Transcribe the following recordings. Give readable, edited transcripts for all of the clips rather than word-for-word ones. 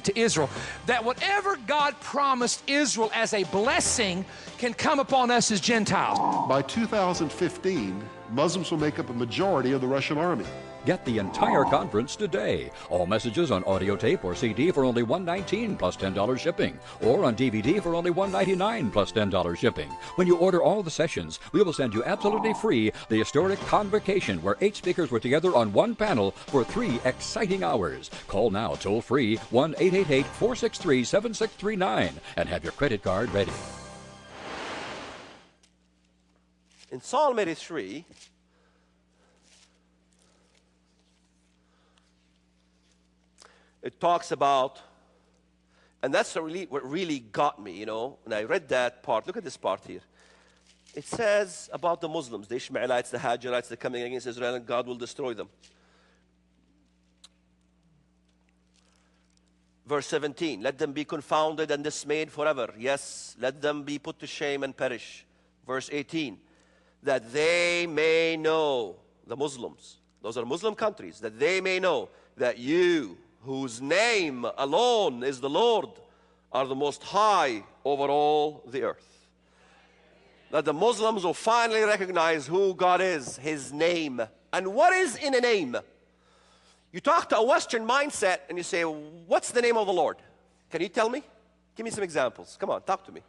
to Israel, that whatever God promised Israel as a blessing can come upon us as Gentiles. By 2015, Muslims will make up a majority of the Russian army. Get the entire conference today. All messages on audio tape or CD for only $119 plus $10 shipping, or on DVD for only $199 plus $10 shipping. When you order all the sessions, we will send you absolutely free the historic Convocation, where 8 speakers were together on one panel for 3 exciting hours. Call now toll free 1-888-463-7639 and have your credit card ready. In Psalm 83, it talks about, and that's what really got me, you know, when I read that part. Look at this part here. It says about the Muslims, the Ishmaelites, the Hajarites, they're coming against Israel, and God will destroy them. Verse 17, let them be confounded and dismayed forever. Yes, let them be put to shame and perish. Verse 18, that they may know, the Muslims, those are Muslim countries, that they may know that you, whose name alone is the Lord, are the most high over all the earth. That the Muslims will finally recognize who God is, His name. And what is in a name? You talk to a Western mindset and you say, what's the name of the Lord? Can you tell me? Give me some examples. Come on, talk to me.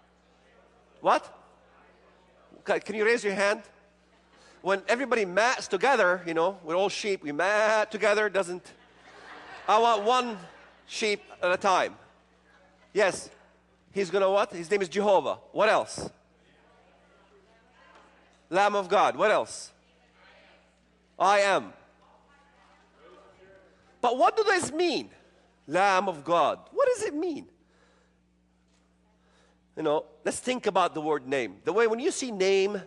What? Can you raise your hand? When everybody mats together, you know, we're all sheep, we mat together, doesn't... I want one sheep at a time. Yes. He's going to what? His name is Jehovah. What else? Lamb of God. What else? I am. But what does this mean? Lamb of God. What does it mean? You know, let's think about the word name. The way when you see name,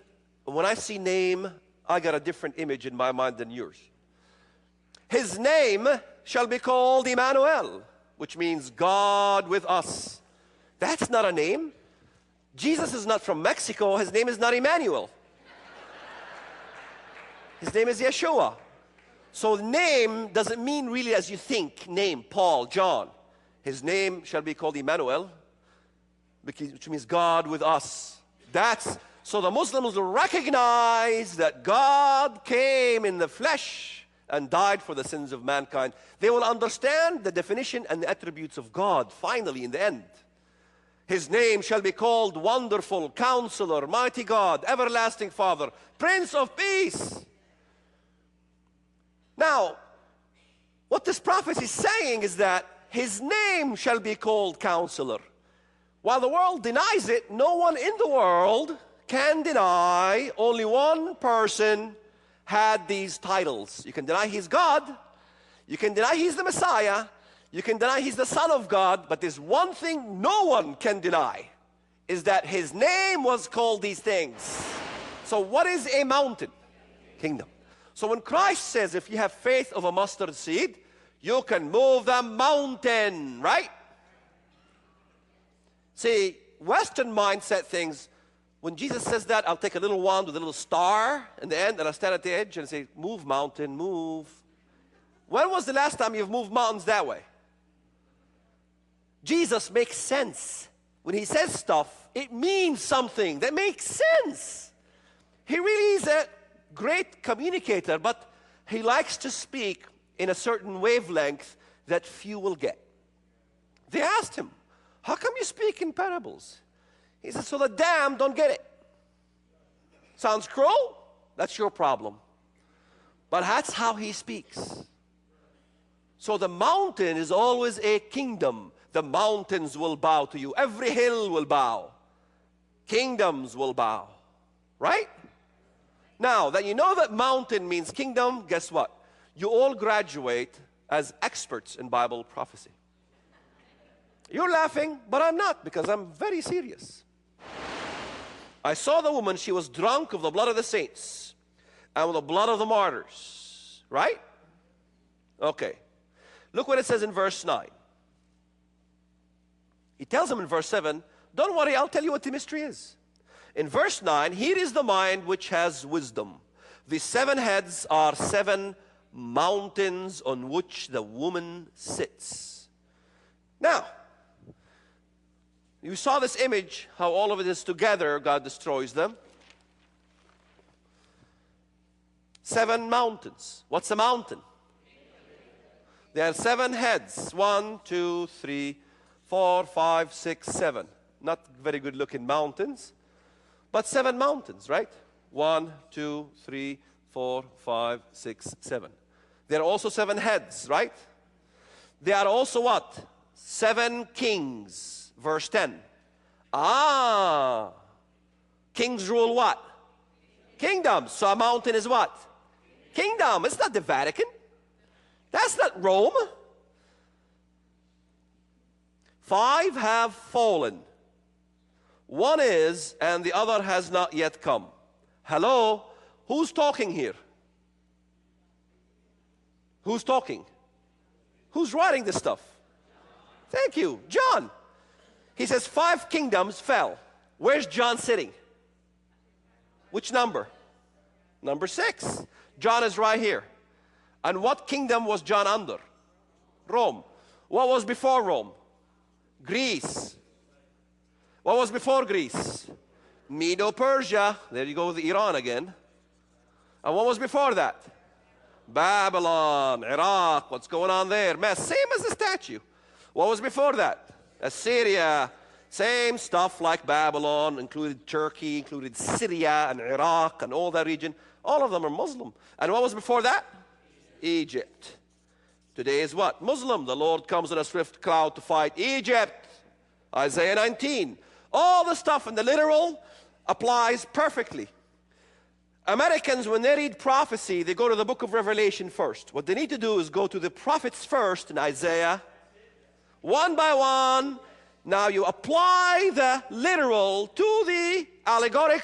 when I see name, I got a different image in my mind than yours. His name shall be called Emmanuel, which means God with us. That's not a name. Jesus is not from Mexico. His name is not Emmanuel. His name is Yeshua. So name doesn't mean really as you think. Name, Paul, John. His name shall be called Emmanuel, which means God with us. So the Muslims will recognize that God came in the flesh and died for the sins of mankind. They will understand the definition and the attributes of God, finally, in the end. His name shall be called Wonderful, Counselor, Mighty God, Everlasting Father, Prince of Peace. Now, what this prophecy is saying is that His name shall be called Counselor. While the world denies it, no one in the world can deny only one person had these titles. You can deny He's God. You can deny He's the Messiah. You can deny He's the Son of God. But there's one thing no one can deny, is that His name was called these things. So what is a mountain? Kingdom. So when Christ says, if you have faith of a mustard seed, you can move the mountain, right? See, Western mindset things, when Jesus says that, I'll take a little wand with a little star in the end, and I'll stand at the edge and say, move mountain, move. When was the last time you've moved mountains that way? Jesus makes sense. When He says stuff, it means something that makes sense. He really is a great communicator, but He likes to speak in a certain wavelength that few will get. They asked Him, how come you speak in parables? He said, so the damned don't get it. Sounds cruel? That's your problem. But that's how He speaks. So the mountain is always a kingdom. The mountains will bow to you. Every hill will bow. Kingdoms will bow. Right? Now, that you know that mountain means kingdom, guess what? You all graduate as experts in Bible prophecy. You're laughing, but I'm not, because I'm very serious. I saw the woman, she was drunk of the blood of the saints and with the blood of the martyrs. Right? Okay. Look what it says in verse 9. He tells them in verse 7, don't worry, I'll tell you what the mystery is. In verse 9, here is the mind which has wisdom. The 7 heads are 7 mountains on which the woman sits. Now, You saw this image, how all of it is together, God destroys them. 7 mountains. What's a mountain? There are 7 heads. 1, 2, 3, 4, 5, 6, 7. Not very good looking mountains, but 7 mountains, right? 1, 2, 3, 4, 5, 6, 7. There are also 7 heads, right? There are also what? 7 kings. Verse 10. Kings rule what? Kingdoms. So a mountain is what? Kingdom. It's not the Vatican. That's not Rome. 5 have fallen. 1 is, and the other has not yet come. Hello? Who's talking here? Who's talking? Who's writing this stuff? Thank you. John. He says 5 kingdoms fell. Where's John sitting? Which number? Number 6. John is right here. And what kingdom was John under? Rome. What was before Rome? Greece. What was before Greece? Medo-Persia. There you go with Iran again. And what was before that? Babylon, Iraq. What's going on there? Same as the statue. What was before that? Assyria. Same stuff like Babylon, included Turkey, included Syria and Iraq and all that region. All of them are Muslim. And what was before that? Egypt. Today is what? Muslim. The Lord comes in a swift cloud to fight Egypt. Isaiah 19. All the stuff in the literal applies perfectly. Americans, when they read prophecy, they go to the book of Revelation first. What they need to do is go to the prophets first in Isaiah, one by one. Now you apply the literal to the allegorical